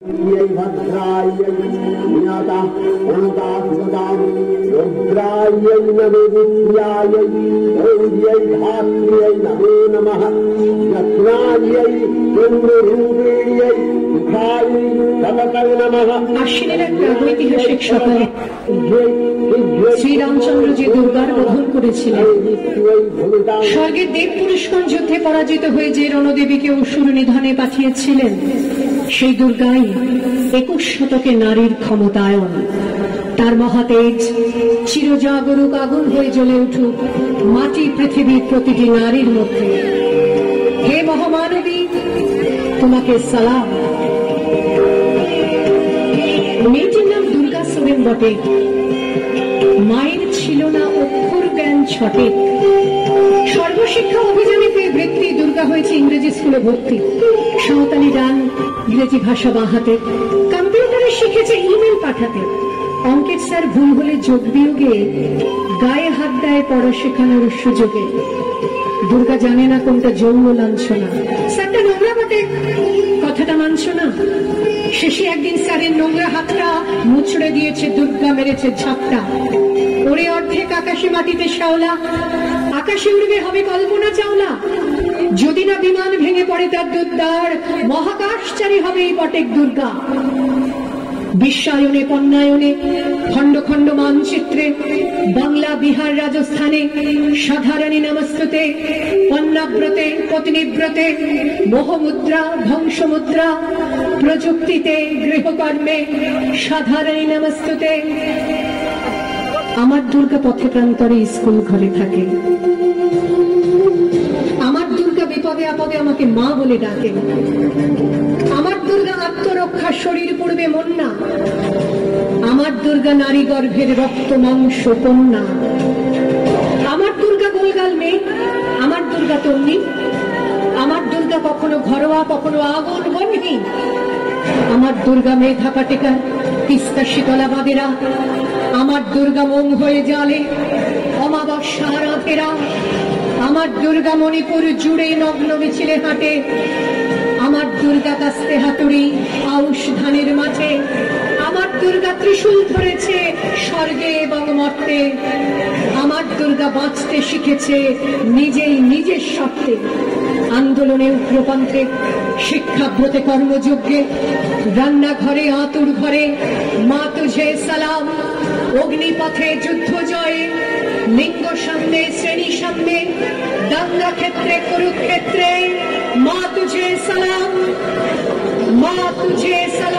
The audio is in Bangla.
भद्रायै ज्ञाता ओंता सुदाम रुद्रायै नमोदित्यायै गौर्यै धात्र्यै नमो नमः दक्षिणायै चन्द्ररूपिण्यै सुखायै तमकै नमः। আশ্বিনের এক ঐতিহাসিক সকালে শ্রীরামচন্দ্র যে দুর্গার বোধন করেছিলেন, স্বর্গের দেব পুরুষগণ যুদ্ধে পরাজিত হয়ে যে রণদেবীকে অসুর নিধনে পাঠিয়েছিলেন, সেই দুর্গাই 21 শতকে নারীর ক্ষমতায়ন। তার মহাতেজ চিরজাগরুক আগুন হয়ে জ্বলে উঠুক মাটি পৃথিবীর প্রতিটি নারীর মধ্যে। হে মহামানবী, তোমাকে সালাম। মেয়েটির নাম দুর্গা সোরেন বটে, মায়ের ছিল না অক্ষর জ্ঞান ছটে। সর্বশিক্ষা অভিযানে পেয়ে বৃত্তি দুর্গা হয়েছে ইংরেজি স্কুলে ভর্তি। সাঁওতালি গান, ইংরেজি ভাষা বাহাতে, কম্পিউটারে শিখেছে ইমেল পাঠাতে। অঙ্কের স্যার ভুল হলে যোগ বিয়োগে গায়ে হাত দেয় পড়া শেখানোর সুযোগে। দুর্গা জানে না কোনটা যৌন লাঞ্ছনা। স্যারটা নোংরা বটে, কথাটা মানছ না। শেষে একদিন স্যারের নোংরা হাতটা মুচড়ে দিয়েছে দুর্গা, মেরেছে ঝাপটা। ওরে অর্ধেক আকাশে মাটিতে শ্যাওলা, আকাশে উড়বে হবে কল্পনা চাওলা। যদি না বিমান ভেঙে পড়ে তার দুর্দার, মহাকাশচারী হবে এই বটেক দুর্গা। বিশ্বায়নে পণ্যায়নে খণ্ড খণ্ড মানচিত্রে, বাংলা বিহার রাজস্থানে সাধারণী নমস্তুতে, পণ্যাব্রতে পত্নীব্রতে, মোহমুদ্রা ধ্বংসমুদ্রা, প্রযুক্তিতে গৃহকর্মে সাধারণী নমস্তুতে। আমার দুর্গা পথে প্রান্তরে স্কুল ঘরে থাকে। আমার দুর্গা বিপদে আপদে আমাকে মা বলে ডাকে। আমার দুর্গা আত্মরক্ষা শরীর পূর্বে মন না। আমার দুর্গা নারী গর্ভের রক্ত মাংস কন্যা। আমার দুর্গা গোলগাল মেয়ে, আমার দুর্গা তন্নি। আমার দুর্গা কখনো ঘরোয়া কখনো আগুন বনহীন। আমার দুর্গা মেধা পাটেকার, তিস্তা শীতলা বাদেরা। আমার দুর্গা মোম হয়ে জালে অমাবস্যা রাধেরা। আমার দুর্গা মণিপুর জুড়ে নগ্ন মিছিলে হাঁটে। আমার দুর্গা কাস্তে হাতুড়ি আউশ ধানের মাঠে। আমার দুর্গা ত্রিশূল ধরেছে স্বর্গে এবং মর্তে। আমার দুর্গা বাঁচতে শিখেছে নিজেই নিজের স্বার্থে। আন্দোলনে উগ্রপন্থে, শিক্ষাব্রতে কর্মযজ্ঞে, রান্নাঘরে আতুর ঘরে মা তুঝে সালাম। অগ্নিপথে যুদ্ধ জয়ে, লিঙ্গ সামনে শ্রেণী সামনে, দাঙ্গা ক্ষেত্রে কুরুক্ষেত্রে মা তুঝে সালাম, মা তুঝে সালাম।